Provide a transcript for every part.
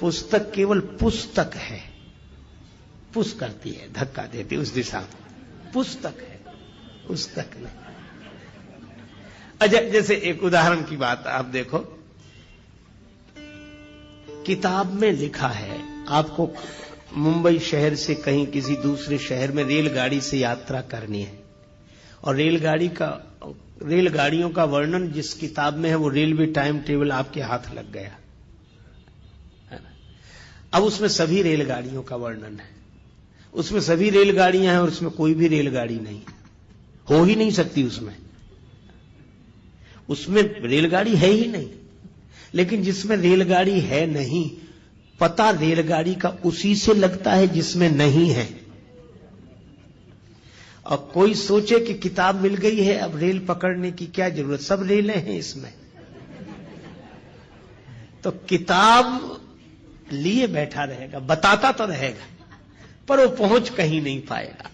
पुस्तक केवल पुस्तक है, पुस करती है, धक्का देती उस दिशा में, पुस्तक है, पुस्तक नहीं। अच्छा, जैसे एक उदाहरण की बात आप देखो, किताब में लिखा है आपको मुंबई शहर से कहीं किसी दूसरे शहर में रेलगाड़ी से यात्रा करनी है, और रेलगाड़ियों का वर्णन जिस किताब में है वो रेलवे टाइम टेबल आपके हाथ लग गया है ना। अब उसमें सभी रेलगाड़ियों का वर्णन है, उसमें सभी रेलगाड़ियां हैं और उसमें कोई भी रेलगाड़ी नहीं, हो ही नहीं सकती उसमें रेलगाड़ी है ही नहीं। लेकिन जिसमें रेलगाड़ी है नहीं, पता रेलगाड़ी का उसी से लगता है जिसमें नहीं है। और कोई सोचे कि किताब मिल गई है, अब रेल पकड़ने की क्या जरूरत, सब रेलें हैं इसमें। तो किताब लिए बैठा रहेगा, बताता तो रहेगा, पर वो पहुंच कहीं नहीं पाएगा।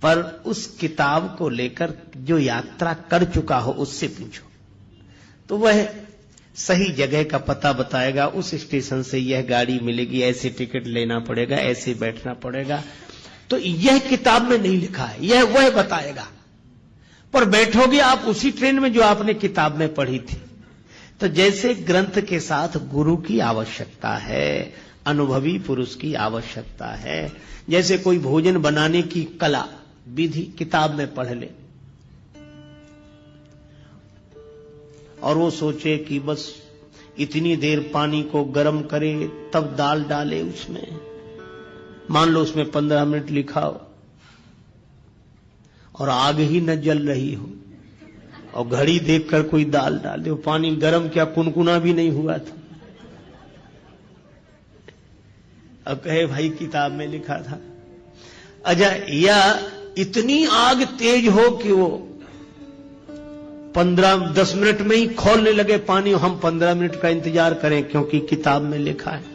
पर उस किताब को लेकर जो यात्रा कर चुका हो उससे पूछो तो वह सही जगह का पता बताएगा। उस स्टेशन से यह गाड़ी मिलेगी, ऐसे टिकट लेना पड़ेगा, ऐसे बैठना पड़ेगा। तो यह किताब में नहीं लिखा है, यह वह बताएगा। पर बैठोगे आप उसी ट्रेन में जो आपने किताब में पढ़ी थी। तो जैसे ग्रंथ के साथ गुरु की आवश्यकता है, अनुभवी पुरुष की आवश्यकता है। जैसे कोई भोजन बनाने की कला विधि किताब में पढ़ ले और वो सोचे कि बस इतनी देर पानी को गर्म करे तब दाल डाले उसमें, मान लो उसमें 15 मिनट लिखा हो और आग ही न जल रही हो और घड़ी देखकर कोई दाल डाल दे, पानी गर्म क्या कुनकुना भी नहीं हुआ था। अब कहे भाई किताब में लिखा था। अच्छा, या इतनी आग तेज हो कि वो 10 मिनट में ही खौलने लगे पानी, हम 15 मिनट का इंतजार करें क्योंकि किताब में लिखा है।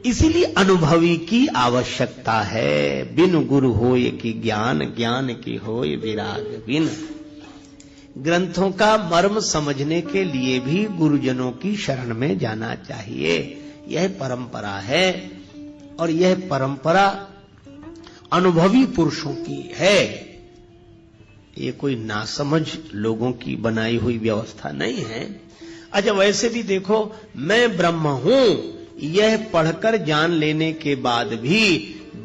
इसीलिए अनुभवी की आवश्यकता है। बिन गुरु होय की ज्ञान, ज्ञान की होय विराग बिन। ग्रंथों का मर्म समझने के लिए भी गुरुजनों की शरण में जाना चाहिए। यह परंपरा है और यह परंपरा अनुभवी पुरुषों की है। ये कोई नासमझ लोगों की बनाई हुई व्यवस्था नहीं है। अच्छा, वैसे भी देखो, मैं ब्रह्म हूं यह पढ़कर जान लेने के बाद भी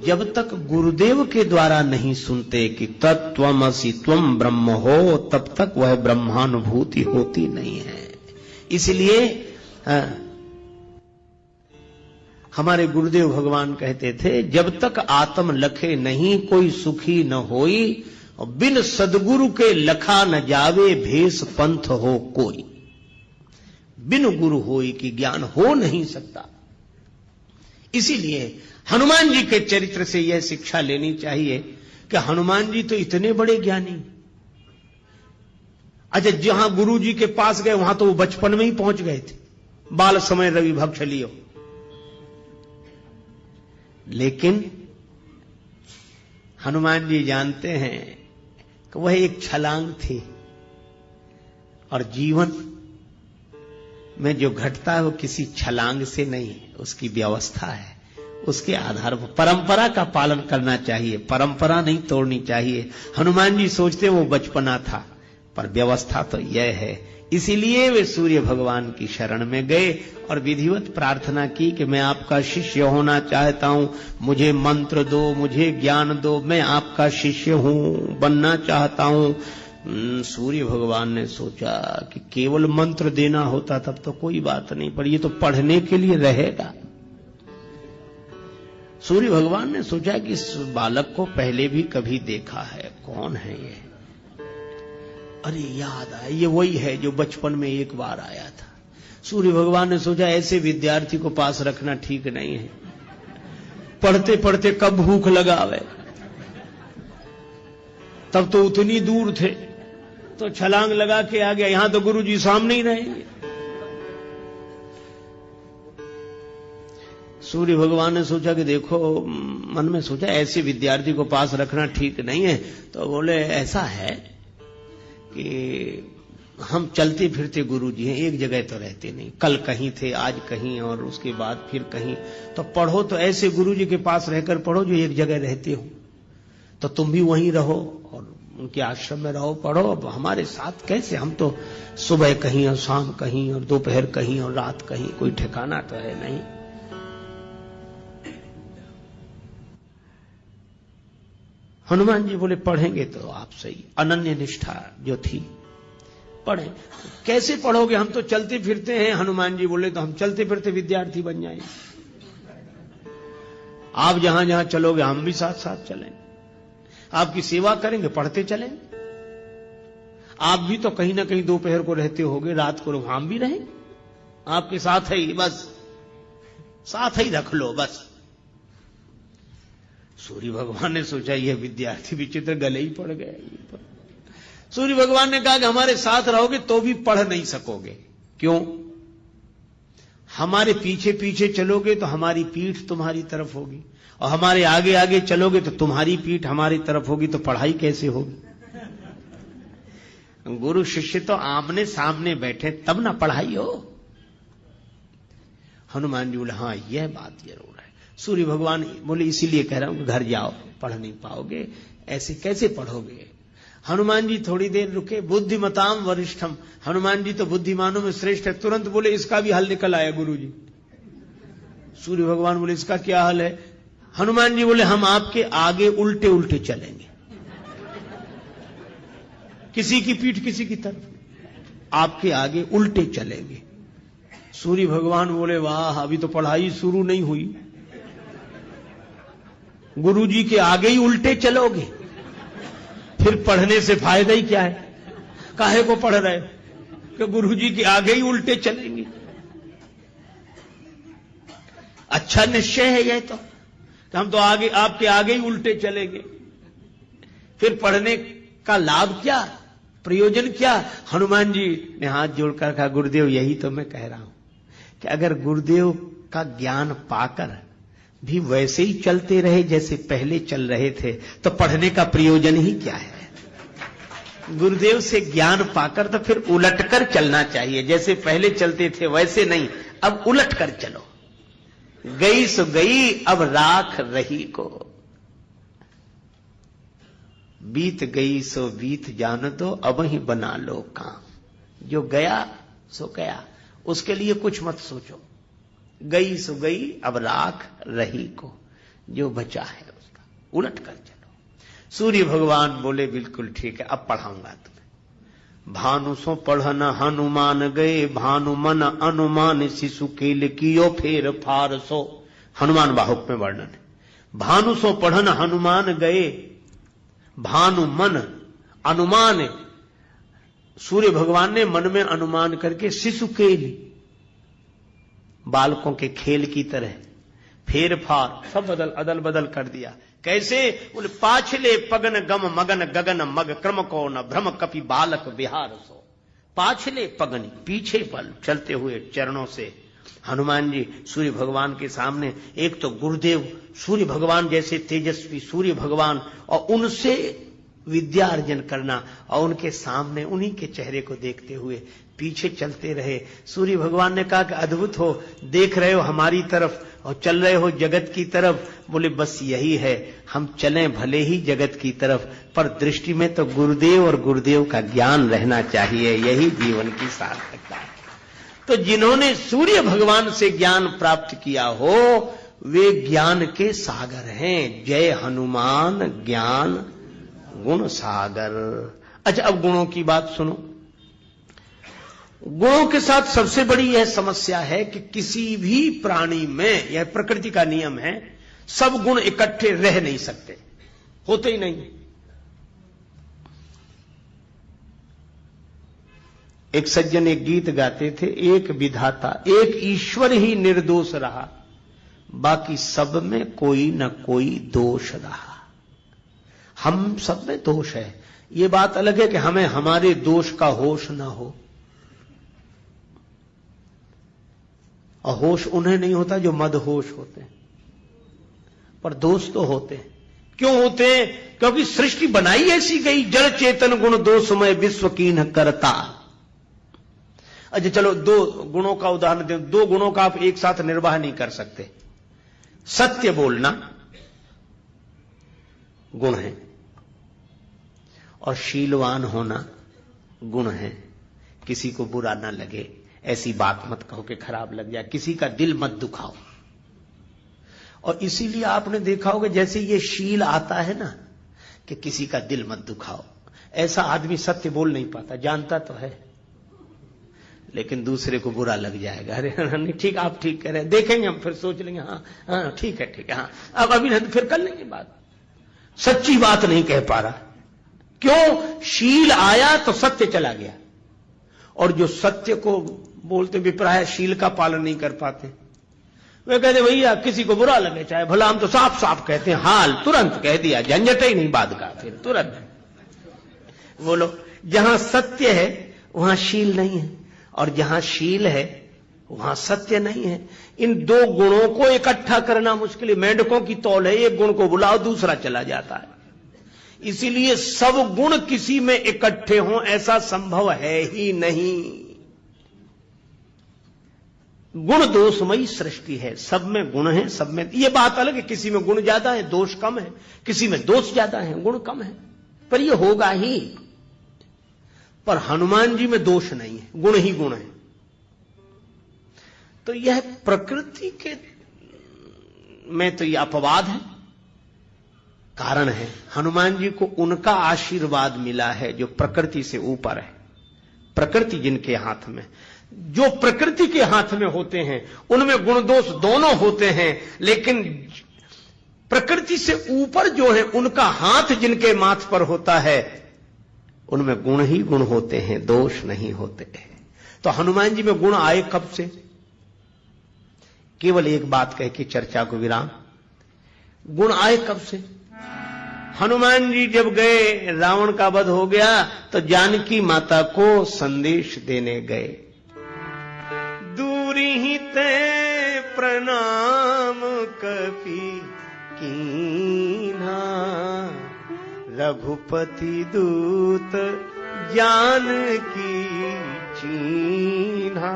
जब तक गुरुदेव के द्वारा नहीं सुनते कि तत्त्वमसि त्वं ब्रह्म हो, तब तक वह ब्रह्मानुभूति होती नहीं है। इसलिए हमारे गुरुदेव भगवान कहते थे, जब तक आत्म लखे नहीं कोई सुखी न होई, और बिन सदगुरु के लखा न जावे भेष पंथ हो कोई। बिन गुरु होई कि ज्ञान हो नहीं सकता। इसीलिए हनुमान जी के चरित्र से यह शिक्षा लेनी चाहिए कि हनुमान जी तो इतने बड़े ज्ञानी। अच्छा, जहां गुरु जी के पास गए वहां तो वो बचपन में ही पहुंच गए थे, बाल समय रवि भक्ष लियो। लेकिन हनुमान जी जानते हैं कि वह एक छलांग थी और जीवन में जो घटता है वो किसी छलांग से नहीं, उसकी व्यवस्था है। उसके आधार पर परंपरा का पालन करना चाहिए, परंपरा नहीं तोड़नी चाहिए। हनुमान जी सोचते वो बचपना था, पर व्यवस्था तो यह है। इसीलिए वे सूर्य भगवान की शरण में गए और विधिवत प्रार्थना की कि मैं आपका शिष्य होना चाहता हूं, मुझे मंत्र दो, मुझे ज्ञान दो, मैं आपका शिष्य हूं, बनना चाहता हूं। सूर्य भगवान ने सोचा कि केवल मंत्र देना होता तब तो कोई बात नहीं, पर ये तो पढ़ने के लिए रहेगा। सूर्य भगवान ने सोचा कि इस बालक को पहले भी कभी देखा है, कौन है ये? अरे याद आया, ये वही है जो बचपन में एक बार आया था। सूर्य भगवान ने सोचा ऐसे विद्यार्थी को पास रखना ठीक नहीं है, पढ़ते पढ़ते कब भूख लगावे। तब तो उतनी दूर थे तो छलांग लगा के आ गया, यहां तो गुरुजी सामने ही रहेंगे। सूर्य भगवान ने सोचा कि देखो, मन में सोचा ऐसे विद्यार्थी को पास रखना ठीक नहीं है। तो बोले ऐसा है कि हम चलते फिरते गुरु जी हैं, एक जगह तो रहते नहीं। कल कहीं थे, आज कहीं, और उसके बाद फिर कहीं। तो पढ़ो तो ऐसे गुरु जी के पास रहकर पढ़ो जो एक जगह रहते हो। तो तुम भी वहीं रहो और उनके आश्रम में रहो, पढ़ो। अब हमारे साथ कैसे? हम तो सुबह कहीं और शाम कहीं और दोपहर कहीं और रात कहीं, कोई ठिकाना तो है नहीं। हनुमान जी बोले पढ़ेंगे तो आप सही। अनन्य निष्ठा जो थी, पढ़े। कैसे पढ़ोगे? हम तो चलते फिरते हैं। हनुमान जी बोले तो हम चलते फिरते विद्यार्थी बन जाएंगे। आप जहां जहां चलोगे हम भी साथ साथ चलेंगे, आपकी सेवा करेंगे, पढ़ते चलेंगे। आप भी तो कहीं ना कहीं दोपहर को रहते होगे, रात को हम भी रहेंगे आपके साथ ही, बस साथ ही रख लो बस। सूर्य भगवान ने सोचा ये विद्यार्थी विचित्र, गले ही पड़ गए। सूर्य भगवान ने कहा कि हमारे साथ रहोगे तो भी पढ़ नहीं सकोगे। क्यों? हमारे पीछे पीछे चलोगे तो हमारी पीठ तुम्हारी तरफ होगी, और हमारे आगे आगे चलोगे तो तुम्हारी पीठ हमारी तरफ होगी, तो पढ़ाई कैसे होगी? गुरु शिष्य तो आमने सामने बैठे तब ना पढ़ाई हो। हनुमान जी बोले हाँ यह बात जरूर है। सूर्य भगवान बोले इसीलिए कह रहा हूं कि घर जाओ, पढ़ नहीं पाओगे, ऐसे कैसे पढ़ोगे? हनुमान जी थोड़ी देर रुके। बुद्धिमताम वरिष्ठम, हनुमान जी तो बुद्धिमानों में श्रेष्ठ है। तुरंत बोले इसका भी हल निकल आया गुरु जी। सूर्य भगवान बोले इसका क्या हल है? हनुमान जी बोले हम आपके आगे उल्टे उल्टे चलेंगे, किसी की पीठ किसी की तरफ, आपके आगे उल्टे चलेंगे। सूर्य भगवान बोले वाह, अभी तो पढ़ाई शुरू नहीं हुई, गुरु जी के आगे ही उल्टे चलोगे, फिर पढ़ने से फायदा ही क्या है? काहे को पढ़ रहे कि गुरु जी के आगे ही उल्टे चलेंगे? अच्छा निश्चय है यह तो, कि हम तो आगे आपके आगे ही उल्टे चलेंगे, फिर पढ़ने का लाभ क्या, प्रयोजन क्या? हनुमान जी ने हाथ जोड़कर कहा गुरुदेव यही तो मैं कह रहा हूं कि अगर गुरुदेव का ज्ञान पाकर भी वैसे ही चलते रहे जैसे पहले चल रहे थे तो पढ़ने का प्रयोजन ही क्या है? गुरुदेव से ज्ञान पाकर तो फिर उलटकर चलना चाहिए, जैसे पहले चलते थे वैसे नहीं, अब उलट कर चलो। गई सो गई अब राख रही को, बीत गई सो बीत जान दो अब ही बना लो काम। जो गया सो गया, उसके लिए कुछ मत सोचो। गई सो गई अब राख रही को, जो बचा है उसका उलट कर चलो। सूर्य भगवान बोले बिल्कुल ठीक है, अब पढ़ाऊंगा तुम्हें। भानु सो पढ़न हनुमान गए, भानु मन अनुमान शिशु केल कियो फेर फार सो। हनुमान बाहुक में वर्णन है। भानु सो पढ़न हनुमान गए, भानु मन अनुमान, सूर्य भगवान ने मन में अनुमान करके शिशु केल, बालकों के खेल की तरह फेर फार सब अदल बदल कर दिया। कैसे? बोले पाछले पगन गम मगन गगन मग क्रम को न भ्रम कपि बालक विहार सो। पाछले पगन पीछे पल चलते हुए चरणों से हनुमान जी सूर्य भगवान के सामने, एक तो गुरुदेव सूर्य भगवान जैसे तेजस्वी सूर्य भगवान, और उनसे विद्या अर्जन करना, और उनके सामने उन्हीं के चेहरे को देखते हुए पीछे चलते रहे। सूर्य भगवान ने कहा कि अद्भुत हो, देख रहे हो हमारी तरफ और चल रहे हो जगत की तरफ। बोले बस यही है, हम चलें भले ही जगत की तरफ, पर दृष्टि में तो गुरुदेव और गुरुदेव का ज्ञान रहना चाहिए, यही जीवन की सार्थकता है। तो जिन्होंने सूर्य भगवान से ज्ञान प्राप्त किया हो वे ज्ञान के सागर हैं। जय हनुमान ज्ञान गुण सागर। अच्छा अब गुणों की बात सुनो। गुणों के साथ सबसे बड़ी यह समस्या है कि किसी भी प्राणी में, यह प्रकृति का नियम है, सब गुण इकट्ठे रह नहीं सकते, होते ही नहीं। एक सज्जन एक गीत गाते थे, एक विधाता एक ईश्वर ही निर्दोष रहा, बाकी सब में कोई न कोई दोष रहा। हम सब में दोष है, ये बात अलग है कि हमें हमारे दोष का होश ना हो, और होश उन्हें नहीं होता जो मदहोश होते हैं, पर दोष तो होते हैं। क्यों होते हैं? क्योंकि सृष्टि बनाई ऐसी गई, जड़ चेतन गुण दोषमय विश्व कीन्ह करता। अच्छा चलो 2 गुणों का उदाहरण दें। 2 गुणों का आप एक साथ निर्वाह नहीं कर सकते। सत्य बोलना गुण है और शीलवान होना गुण है। किसी को बुरा ना लगे ऐसी बात मत कहो कि खराब लग जाए, किसी का दिल मत दुखाओ। और इसीलिए आपने देखा होगा जैसे ये शील आता है ना कि किसी का दिल मत दुखाओ, ऐसा आदमी सत्य बोल नहीं पाता। जानता तो है लेकिन दूसरे को बुरा लग जाएगा। अरे नहीं ठीक, आप ठीक कह रहे हैं, देखेंगे हम, फिर सोच लेंगे हाँ हाँ ठीक है हाँ, अब अभी नहीं फिर कर लेंगे बात। सच्ची बात नहीं कह पा रहा। क्यों? शील आया तो सत्य चला गया। और जो सत्य को बोलते विप्राय शील का पालन नहीं कर पाते, वे कहते भैया किसी को बुरा लगे चाहे भला, हम तो साफ साफ कहते हैं, हाल तुरंत कह दिया, झंझट ही नहीं बात का, फिर तुरंत बोलो। जहां सत्य है वहां शील नहीं है, और जहां शील है वहां सत्य नहीं है। इन 2 गुणों को इकट्ठा करना मुश्किल है। मेंढकों की तौल है, एक गुण को बुलाओ दूसरा चला जाता है। इसीलिए सब गुण किसी में इकट्ठे हों ऐसा संभव है ही नहीं। गुण दोषमयी सृष्टि है, सब में गुण है, सब में। यह बात अलग है, किसी में गुण ज्यादा है दोष कम है, किसी में दोष ज्यादा है गुण कम है, पर यह होगा ही। पर हनुमान जी में दोष नहीं है, गुण ही गुण है। तो यह प्रकृति के में तो यह अपवाद है, कारण है। हनुमान जी को उनका आशीर्वाद मिला है जो प्रकृति से ऊपर है। प्रकृति जिनके हाथ में, जो प्रकृति के हाथ में होते हैं उनमें गुण दोष दोनों होते हैं, लेकिन प्रकृति से ऊपर जो है उनका हाथ जिनके माथ पर होता है उनमें गुण ही गुण होते हैं, दोष नहीं होते हैं। तो हनुमान जी में गुण आए कब से? केवल एक बात कह के चर्चा को विराम। गुण आए कब से? हनुमान जी जब गए, रावण का वध हो गया तो जानकी माता को संदेश देने गए। दूरी ही ते प्रणाम कपि कीन्हा, रघुपति दूत जानकी चीन्हा।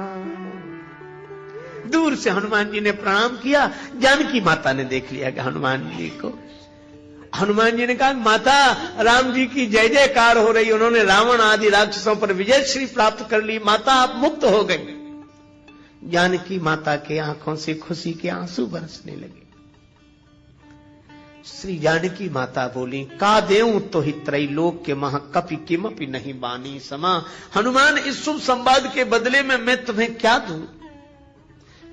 दूर से हनुमान जी ने प्रणाम किया। जानकी माता ने देख लिया कि हनुमान जी को। हनुमान जी ने कहा माता राम जी की जय जयकार हो रही, उन्होंने रावण आदि राक्षसों पर विजय श्री प्राप्त कर ली, माता आप मुक्त हो गई। जानकी माता के आंखों से खुशी के आंसू बरसने लगे। श्री जानकी माता बोली का देऊं तो ही त्रैलोक के महा कपि किमपि नहीं बानी समा। हनुमान इस शुभ संवाद के बदले में मैं तुम्हें क्या दूं?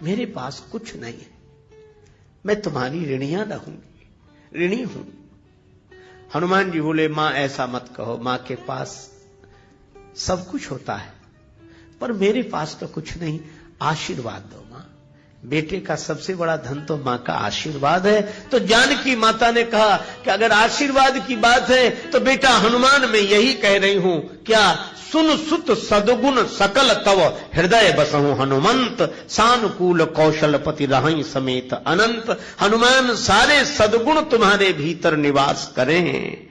मेरे पास कुछ नहीं है, मैं तुम्हारी ऋणिया रहूंगी, ऋणी हूं। हनुमान जी बोले मां ऐसा मत कहो, मां के पास सब कुछ होता है पर मेरे पास तो कुछ नहीं, आशीर्वाद दो मां। बेटे का सबसे बड़ा धन तो मां का आशीर्वाद है। तो जानकी माता ने कहा कि अगर आशीर्वाद की बात है तो बेटा हनुमान मैं यही कह रही हूं, क्या सुन सुत सदगुण सकल तव हृदय बसहु हनुमंत, सानुकूल कौशलपति रहई समेत अनंत। हनुमान सारे सदगुण तुम्हारे भीतर निवास करें।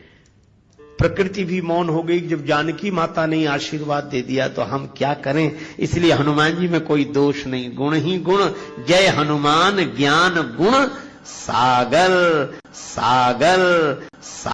प्रकृति भी मौन हो गई जब जानकी माता ने आशीर्वाद दे दिया, तो हम क्या करें? इसलिए हनुमान जी में कोई दोष नहीं, गुण ही गुण। जय हनुमान ज्ञान गुण सागर सागर।